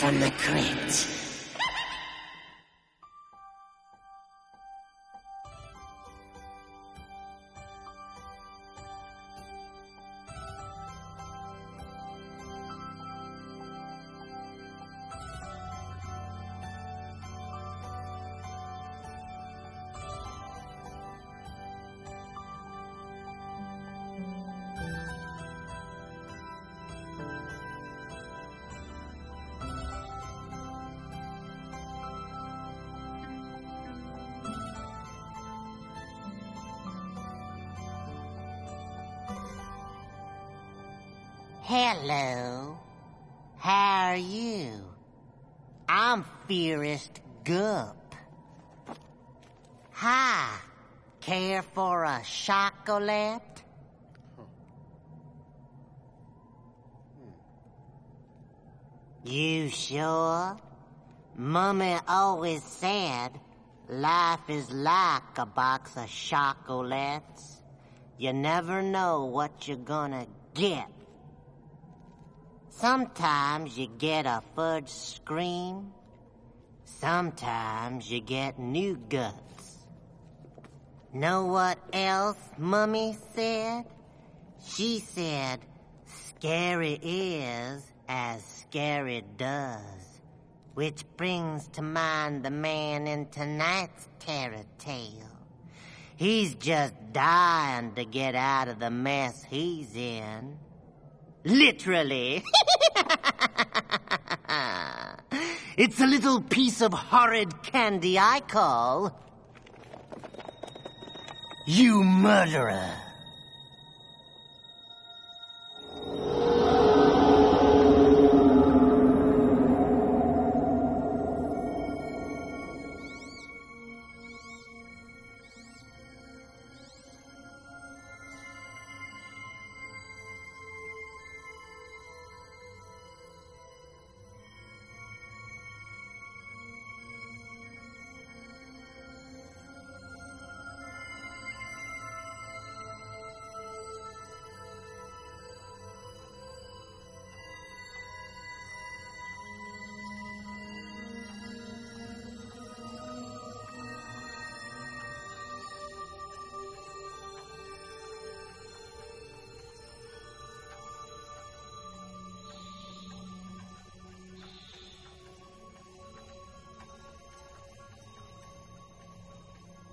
from the crypt. Hello. How are you? I'm Fearest Gup. Hi. Care for a chocolate? You sure? Mummy always said life is like a box of chocolates. You never know what you're gonna get. Sometimes you get a fudge scream. Sometimes you get new guts. Know what else Mummy said? She said, scary is as scary does. Which brings to mind the man in tonight's terror tale. He's just dying to get out of the mess he's in. Literally. It's a little piece of horrid candy I call you murderer.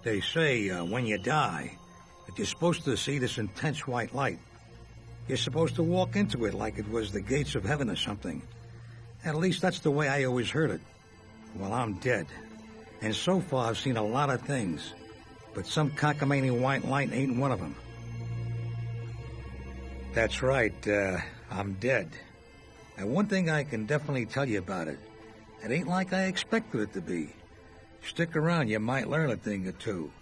They say when you die that you're supposed to see this intense white light. You're supposed to walk into it like it was the gates of heaven or something. At least that's the way I always heard it. Well, I'm dead. And so far I've seen a lot of things. But some cockamamie white light ain't one of them. That's right, I'm dead. And one thing I can definitely tell you about it, it ain't like I expected it to be. Stick around, you might learn a thing or two.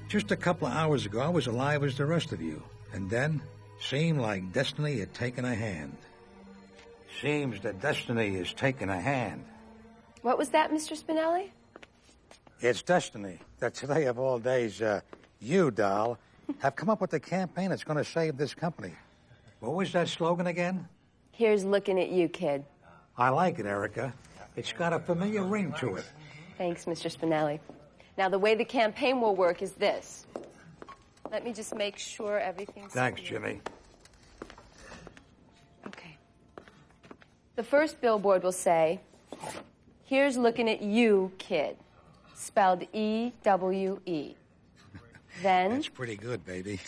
Just a couple of hours ago, I was alive as the rest of you. And then, seemed like destiny had taken a hand. Seems that destiny is taking a hand. What was that, Mr. Spinelli? It's destiny that today of all days, you, doll, have come up with a campaign that's going to save this company. What was that slogan again? Here's looking at you, kid. I like it, Erica. It's got a familiar ring to it. Thanks, Mr. Spinelli. Now, the way the campaign will work is this. Let me just make sure everything's... Thanks, Jimmy. Okay. The first billboard will say, here's looking at you, kid. Spelled E-W-E. Then... That's pretty good, baby.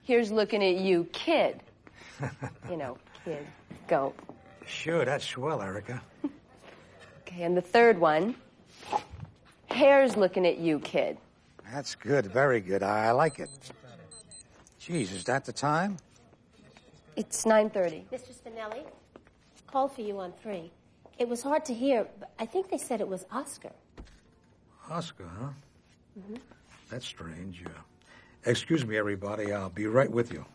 Here's looking at you, kid. You know, kid. Go. Sure, that's swell, Erica. Okay, and the third one, hair's looking at you, kid. That's good, very good. I like it. Geez, is that the time? It's 9:30. Mr. Spinelli, called for you on 3. It was hard to hear, but I think they said it was Oscar. Oscar, huh? Mm-hmm. That's strange. Excuse me, everybody. I'll be right with you.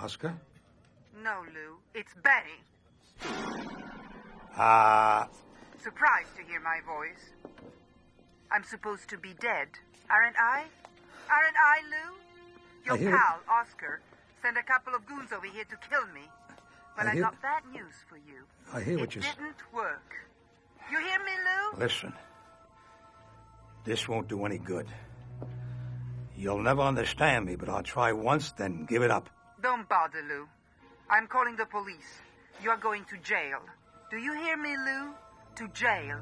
Oscar? No, Lou. It's Betty. Surprised to hear my voice. I'm supposed to be dead, aren't I? Aren't I, Lou? I Your hear it. pal, Oscar, sent a couple of goons over here to kill me. But I I hear- got bad news for you. I hear what It you say. didn't work. You hear me, Lou? Listen, this won't do any good. You'll never understand me, but I'll try once, then give it up. Don't bother, Lou. I'm calling the police. You're going to jail. Do you hear me, Lou? To jail.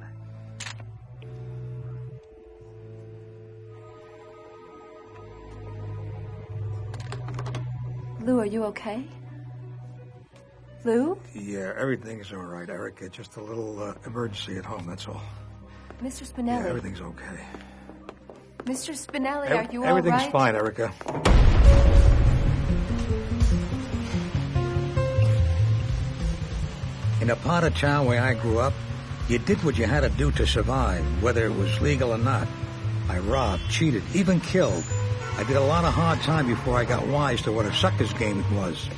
Lou, are you okay? Lou? Yeah, everything's all right, Erica. Just a little emergency at home, that's all. Mr. Yeah, Spinelli. everything's okay. Mr. Spinelli, are you all Everything's right? fine, Erica. In a part of town where I grew up, you did what you had to do to survive, whether it was legal or not. I robbed, cheated, even killed. I did a lot of hard time before I got wise to what a sucker's game it was.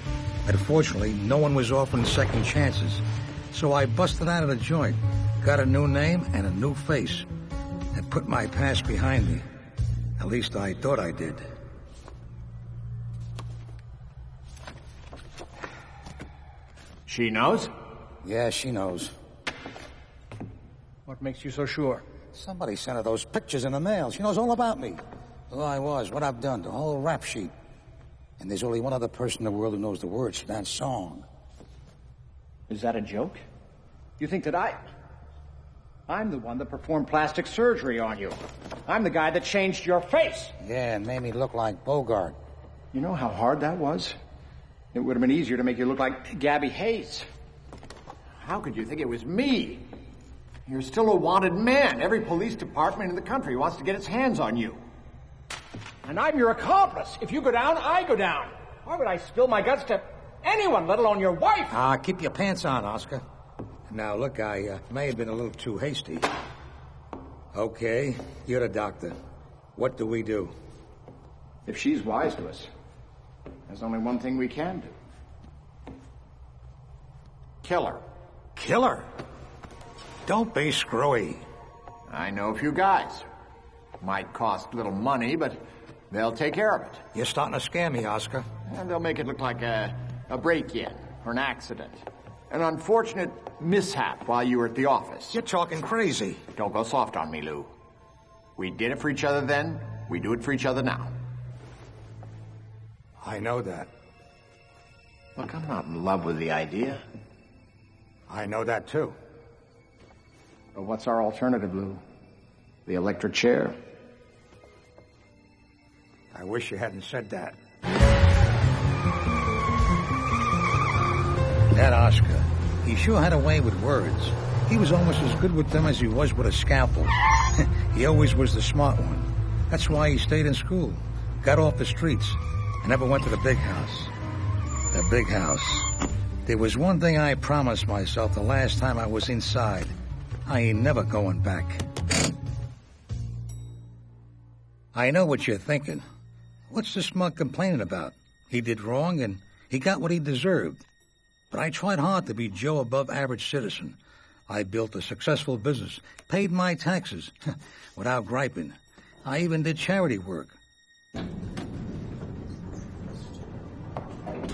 Unfortunately, no one was offering second chances. So I busted out of the joint, got a new name and a new face, and put my past behind me. At least I thought I did. She knows? Yeah, she knows. What makes you so sure? Somebody sent her those pictures in the mail. She knows all about me. Who I was, what I've done, the whole rap sheet. And there's only one other person in the world who knows the words to that song. Is that a joke? You think that I'm the one that performed plastic surgery on you. I'm the guy that changed your face. Yeah, and made me look like Bogart. You know how hard that was? It would have been easier to make you look like Gabby Hayes. How could you think it was me? You're still a wanted man. Every police department in the country wants to get its hands on you. And I'm your accomplice. If you go down, I go down. Why would I spill my guts to anyone, let alone your wife? Keep your pants on, Oscar. Now, look, I may have been a little too hasty. Okay, you're the doctor. What do we do? If she's wise to us, there's only one thing we can do. Kill her. Kill her? Don't be screwy. I know a few guys. Might cost little money, but they'll take care of it. You're starting to scare me, Oscar. And they'll make it look like a break-in or an accident. An unfortunate mishap while you were at the office. You're talking crazy. Don't go soft on me, Lou. We did it for each other then. We do it for each other now. I know that. Look, I'm not in love with the idea. I know that, too. But what's our alternative, Lou? The electric chair? I wish you hadn't said that. That Oscar, he sure had a way with words. He was almost as good with them as he was with a scalpel. He always was the smart one. That's why he stayed in school, got off the streets, and never went to the big house. The big house. There was one thing I promised myself the last time I was inside. I ain't never going back. I know what you're thinking. What's the smug complaining about? He did wrong and he got what he deserved. But I tried hard to be Joe above average citizen. I built a successful business, paid my taxes, without griping. I even did charity work.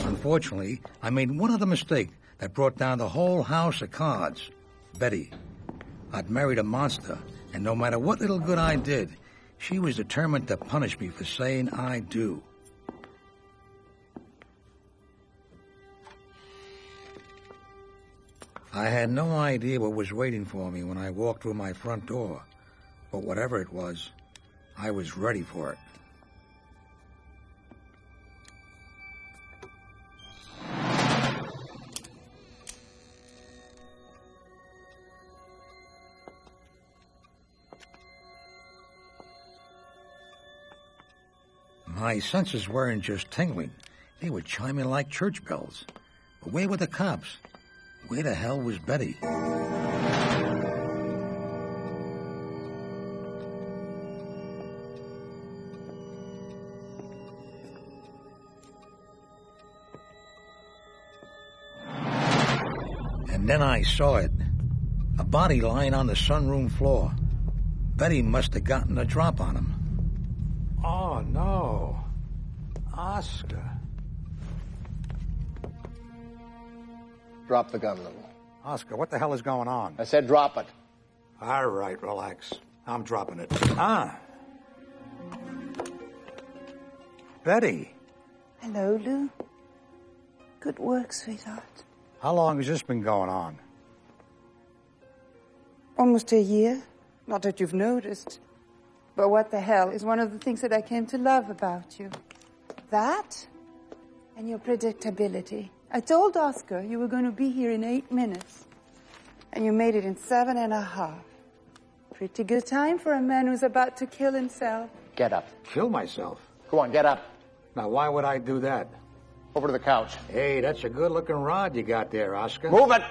Unfortunately, I made one other mistake that brought down the whole house of cards. Betty. I'd married a monster, and no matter what little good I did, she was determined to punish me for saying I do. I had no idea what was waiting for me when I walked through my front door, but whatever it was, I was ready for it. My senses weren't just tingling. They were chiming like church bells. But where were the cops? Where the hell was Betty? And then I saw it. A body lying on the sunroom floor. Betty must have gotten a drop on him. Oh. Oh, no. Oscar. Drop the gun, Lou. Oscar, what the hell is going on? I said drop it. All right, relax. I'm dropping it. Betty. Hello, Lou. Good work, sweetheart. How long has this been going on? Almost a year. Not that you've noticed. But what the hell is one of the things that I came to love about you? That and your predictability. I told Oscar you were going to be here in 8 minutes. And you made it in 7.5. Pretty good time for a man who's about to kill himself. Get up. Kill myself? Go on, get up. Now, why would I do that? Over to the couch. Hey, that's a good-looking rod you got there, Oscar. Move it!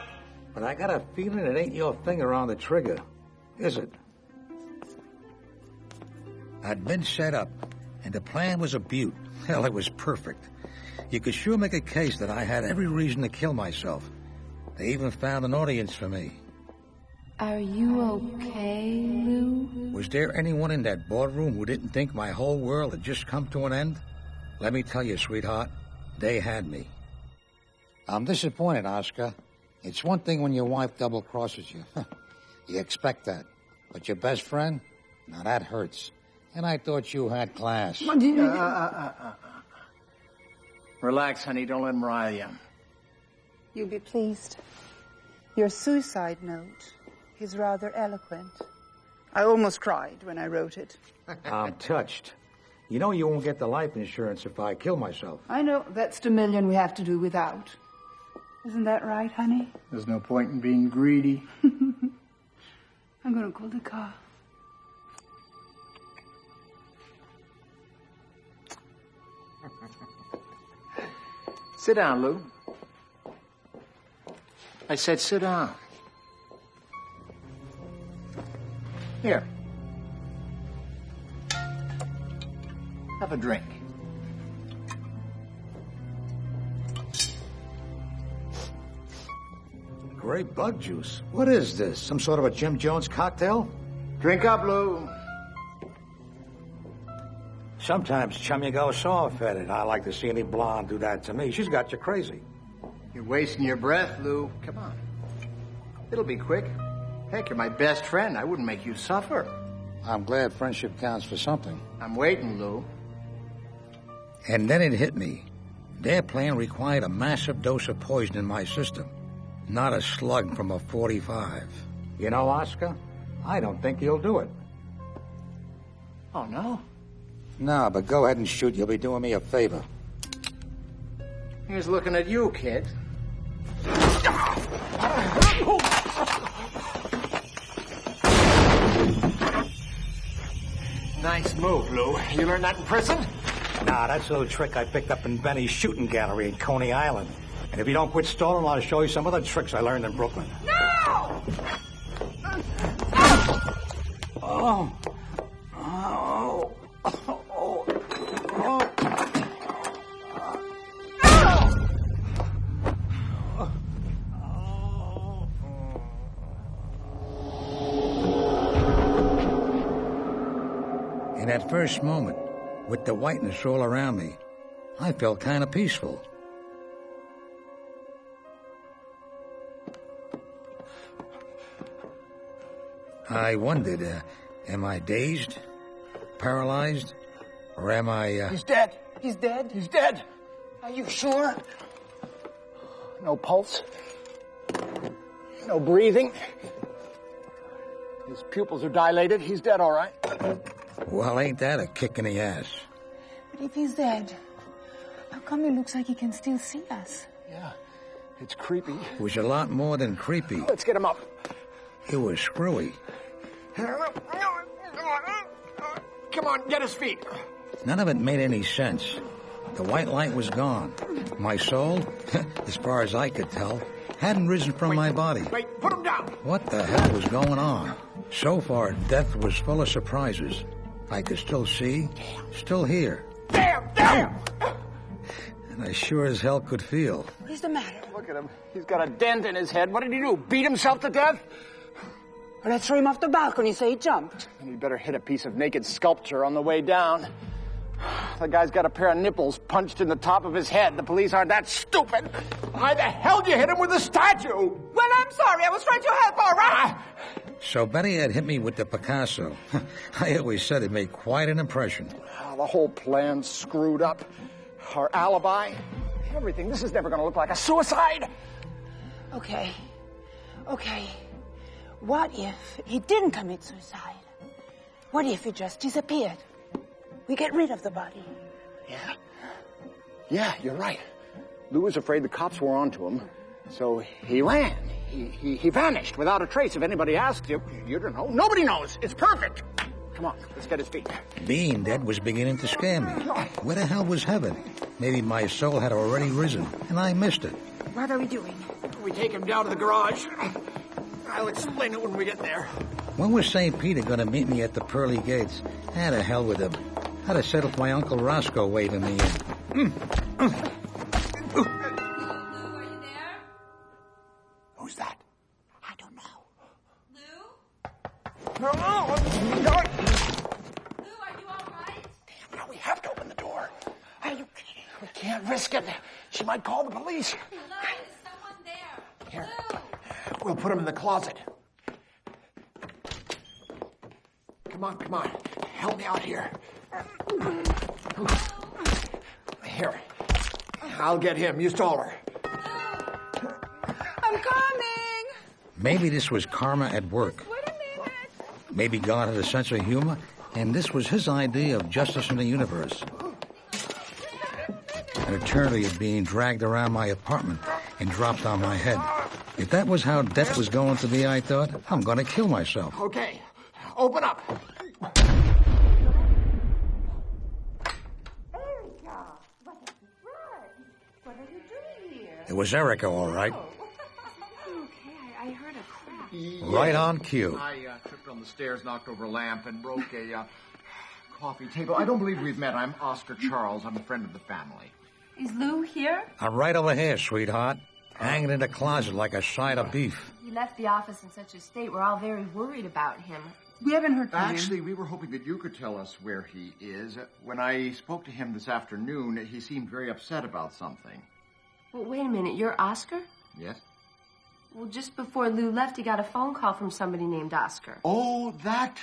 But I got a feeling it ain't your finger on the trigger, is it? I'd been set up, and the plan was a beaut. Hell, it was perfect. You could sure make a case that I had every reason to kill myself. They even found an audience for me. Are you okay, Lou? Was there anyone in that boardroom who didn't think my whole world had just come to an end? Let me tell you, sweetheart, they had me. I'm disappointed, Oscar. It's one thing when your wife double-crosses you. You expect that. But your best friend? Now that hurts. And I thought you had class. Relax, honey. Don't let him rile you. You'll be pleased. Your suicide note is rather eloquent. I almost cried when I wrote it. I'm touched. You know you won't get the life insurance if I kill myself. I know. That's the million we have to do without. Isn't that right, honey? There's no point in being greedy. I'm going to call the car. Sit down, Lou. I said sit down. Here. Have a drink. Great bug juice. What is this? Some sort of a Jim Jones cocktail? Drink up, Lou. Sometimes, chum, you go soft-headed. I like to see any blonde do that to me. She's got you crazy. You're wasting your breath, Lou. Come on. It'll be quick. Heck, you're my best friend. I wouldn't make you suffer. I'm glad friendship counts for something. I'm waiting, Lou. And then it hit me. Their plan required a massive dose of poison in my system, not a slug from a .45. You know, Oscar, I don't think you'll do it. Oh, no? No, but go ahead and shoot. You'll be doing me a favor. Here's looking at you, kid. Nice move, Lou. You learned that in prison? Nah, that's a little trick I picked up in Benny's shooting gallery in Coney Island. And if you don't quit stalling, I'll show you some other tricks I learned in Brooklyn. No! Oh. In that first moment, with the whiteness all around me, I felt kind of peaceful. I wondered, am I dazed, paralyzed, or am I, He's dead. He's dead. He's dead. Are you sure? No pulse. No breathing. His pupils are dilated. He's dead, all right. Well, ain't that a kick in the ass? But if he's dead, how come it looks like he can still see us? Yeah, it's creepy. It was a lot more than creepy. Let's get him up. It was screwy. Come on, get his feet. None of it made any sense. The white light was gone. My soul, as far as I could tell, hadn't risen from my body. Wait, put him down. What the hell was going on? So far, death was full of surprises. I could still see, still hear. Damn! And I sure as hell could feel. What's the matter? Look at him. He's got a dent in his head. What did he do? Beat himself to death? Well, let's throw him off the balcony so he jumped. And he better hit a piece of naked sculpture on the way down. The guy's got a pair of nipples punched in the top of his head. The police aren't that stupid. Why the hell did you hit him with a statue? Well, I'm sorry. I was trying to help, all right? So Betty had hit me with the Picasso. I always said it made quite an impression. The whole plan's screwed up. Our alibi, everything. This is never going to look like a suicide. Okay. What if he didn't commit suicide? What if he just disappeared? We get rid of the body. Yeah, you're right. Lou was afraid the cops were onto him, so he ran. He vanished without a trace. If anybody asked you, you don't know. Nobody knows. It's perfect. Come on, let's get his feet. Being dead was beginning to scare me. Where the hell was heaven? Maybe my soul had already risen, and I missed it. What are we doing? We take him down to the garage. I'll explain it when we get there. When was St. Peter going to meet me at the pearly gates? To hell with him. I'd have settled my Uncle Roscoe waving me in. Lou, are you there? Who's that? I don't know. Lou? No! Lou, are you all right? Damn, now we have to open the door. Are you kidding? We can't risk it. She might call the police. Lou, is someone there? Here. Lou! We'll put him in the closet. Come on. Help me out here. Here. I'll get him. You stall her. I'm coming. Maybe this was karma at work. Wait a minute. Maybe God had a sense of humor, and this was his idea of justice in the universe. An eternity of being dragged around my apartment and dropped on my head. If that was how death was going to be, I thought, I'm going to kill myself. Okay. Open up. It was Erica, all right. I heard a crack. Right on cue. I tripped on the stairs, knocked over a lamp, and broke a coffee table. I don't believe we've met. I'm Oscar Charles. I'm a friend of the family. Is Lou here? I'm right over here, sweetheart. Hanging in the closet like a side of beef. He left the office in such a state. We're all very worried about him. We haven't heard from him. Actually, we were hoping that you could tell us where he is. When I spoke to him this afternoon, he seemed very upset about something. Well, wait a minute. You're Oscar? Yes? Well, just before Lou left, he got a phone call from somebody named Oscar. Oh, that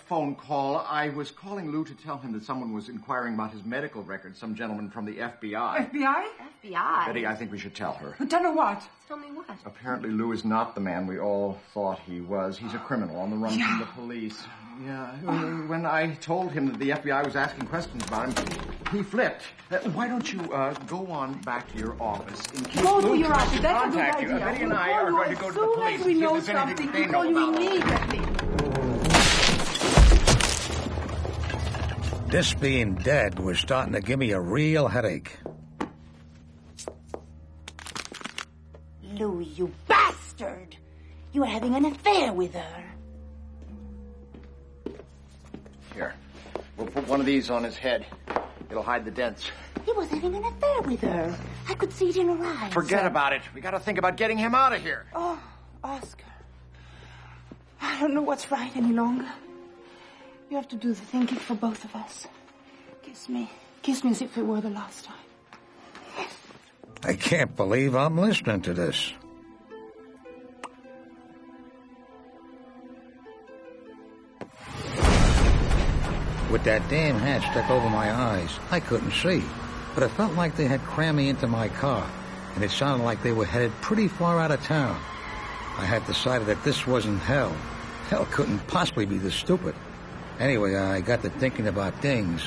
phone call. I was calling Lou to tell him that someone was inquiring about his medical records, some gentleman from the FBI. FBI? FBI? Betty, I think we should tell her. Tell her what? Tell me what? Apparently, Lou is not the man we all thought he was. He's a criminal on the run from the police. Yeah. When I told him that the FBI was asking questions about him, he flipped. Why don't you go on back to your office in case Go to Lou your tries office. to That's a good contact you. idea. Betty and I are going to go to the police. As soon as we and see know if there's anything something, they we know call you about him. immediately. This being dead was starting to give me a real headache. Lou, you bastard! You were having an affair with her. Here. We'll put one of these on his head. It'll hide the dents. He was having an affair with her. I could see it in her eyes. Forget about it. We got to think about getting him out of here. Oh, Oscar. I don't know what's right any longer. You have to do the thinking for both of us. Kiss me. Kiss me as if it were the last time. I can't believe I'm listening to this. With that damn hat stuck over my eyes, I couldn't see. But it felt like they had crammed me into my car, and it sounded like they were headed pretty far out of town. I had decided that this wasn't hell. Hell couldn't possibly be this stupid. Anyway, I got to thinking about things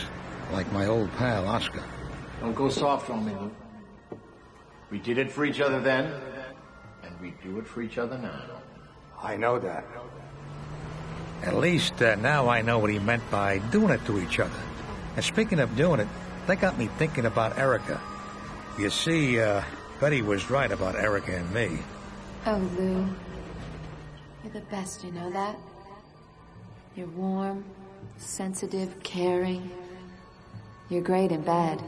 like my old pal, Oscar. Don't go soft on me, Lou. We did it for each other then, and we do it for each other now. I know that. At least now I know what he meant by doing it to each other. And speaking of doing it, that got me thinking about Erica. You see, Betty was right about Erica and me. Oh, Lou. You're the best, you know that? You're warm, sensitive, caring. You're great in bed.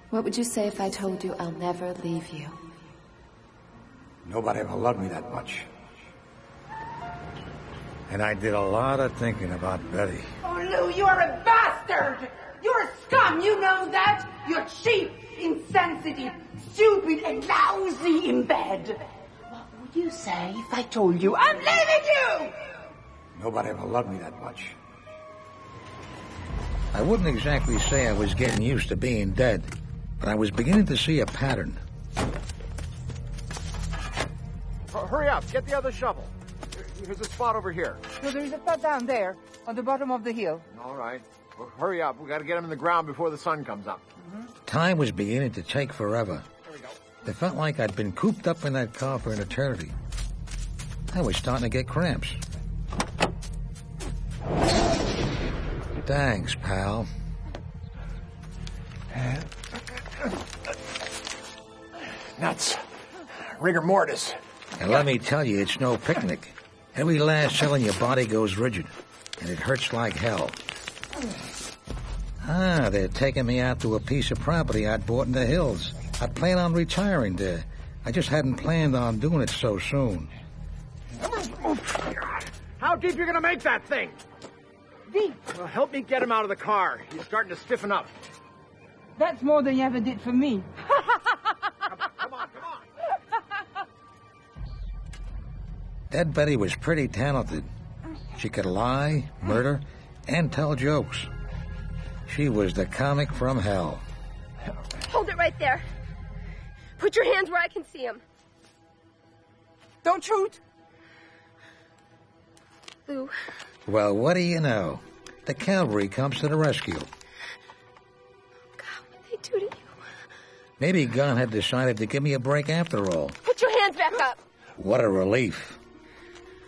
What would you say if I told you I'll never leave you? Nobody ever loved me that much. And I did a lot of thinking about Betty. Oh, Lou, you are a bastard! bastard! You're a scum, you know that? You're cheap, insensitive, stupid, and lousy in bed. What would you say if I told you I'm leaving you? Nobody ever loved me that much. I wouldn't exactly say I was getting used to being dead, but I was beginning to see a pattern. Hurry up, get the other shovel. Here's a spot over here. No, there is a pot down there, on the bottom of the hill. All right. Well, hurry up. We got to get him in the ground before the sun comes up. Time was beginning to take forever. There we go. It felt like I'd been cooped up in that car for an eternity. I was starting to get cramps. Thanks, pal. Nuts. Rigor mortis. And let me tell you, it's no picnic. Every last cell in your body goes rigid, and it hurts like hell. Ah, they're taking me out to a piece of property I'd bought in the hills. I plan on retiring there. I just hadn't planned on doing it so soon. How deep you gonna make that thing? Deep. Well, help me get him out of the car. He's starting to stiffen up. That's more than you ever did for me. Come on. Dead Betty was pretty talented. She could lie, murder, and tell jokes. She was the comic from hell. Hold it right there. Put your hands where I can see them. Don't shoot. Lou. Well, what do you know? The cavalry comes to the rescue. God, what did they do to you? Maybe Gunn had decided to give me a break after all. Put your hands back up. What a relief.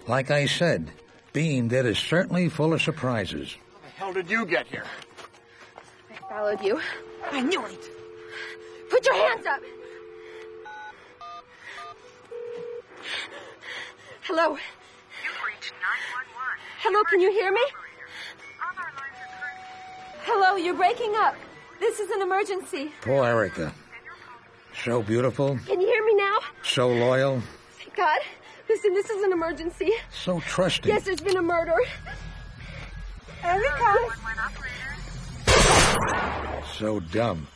Like I said, being dead is certainly full of surprises. How the hell did you get here? I followed you. I knew it. Put your hands up. Hello. You've reached 911. Hello, can you hear me? Other lines are currently... Hello, you're breaking up. This is an emergency. Poor Erica. So beautiful, Can you hear me now? so loyal, Thank God. Listen, this is an emergency. so trusting. Yes, there's been a murder. Erica. So dumb.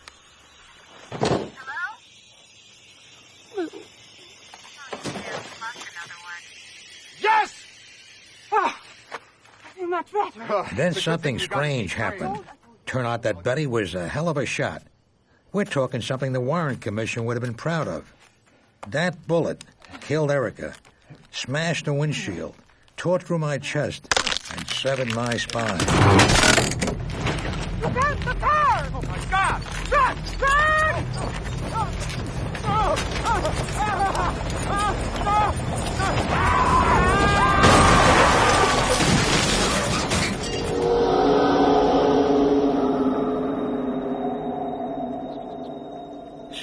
Yes! Ah, I feel much better. Then something strange happened. Turned out that Betty was a hell of a shot. We're talking something the Warrant Commission would have been proud of. That bullet killed Erica, smashed the windshield, tore through my chest, and severed my spine. Look out, the car! Oh, my God! Run! Run!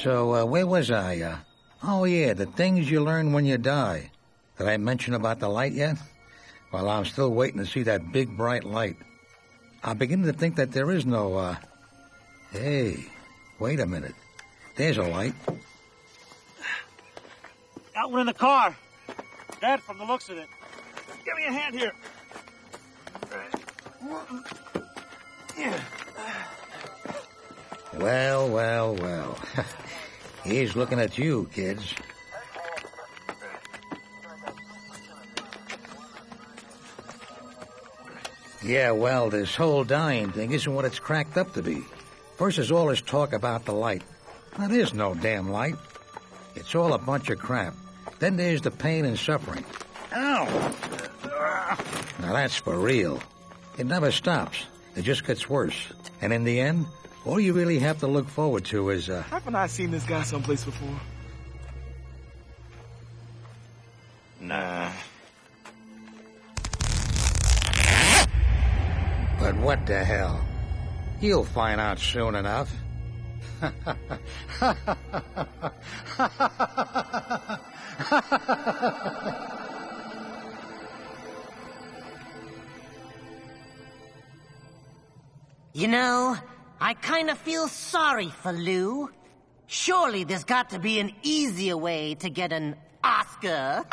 So, where was I? Oh, yeah, the things you learn when you die. Did I mention about the light yet? Well, I'm still waiting to see that big, bright light. I'm beginning to think that there is no, Hey, wait a minute. There's a light. Got one in the car. Dead from the looks of it. Give me a hand here. Well. He's looking at you, kids. Yeah, well, this whole dying thing isn't what it's cracked up to be. First is all this talk about the light. Now, there's no damn light. It's all a bunch of crap. Then there's the pain and suffering. Ow! Now, that's for real. It never stops. It just gets worse. And in the end, all you really have to look forward to is, Haven't I seen this guy someplace before? Nah. But what the hell? You'll find out soon enough. You know, I kind of feel sorry for Lou. Surely there's got to be an easier way to get an Oscar.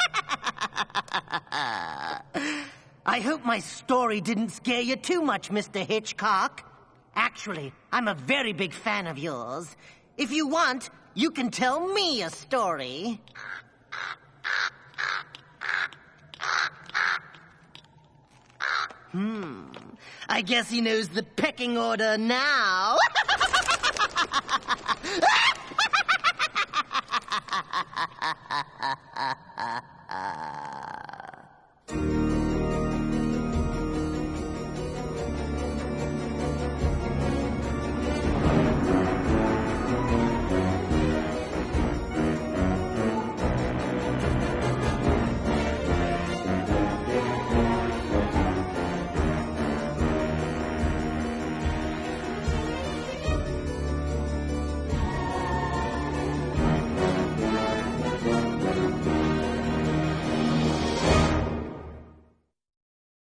I hope my story didn't scare you too much, Mr. Hitchcock. Actually, I'm a very big fan of yours. If you want, you can tell me a story. I guess he knows the pecking order now.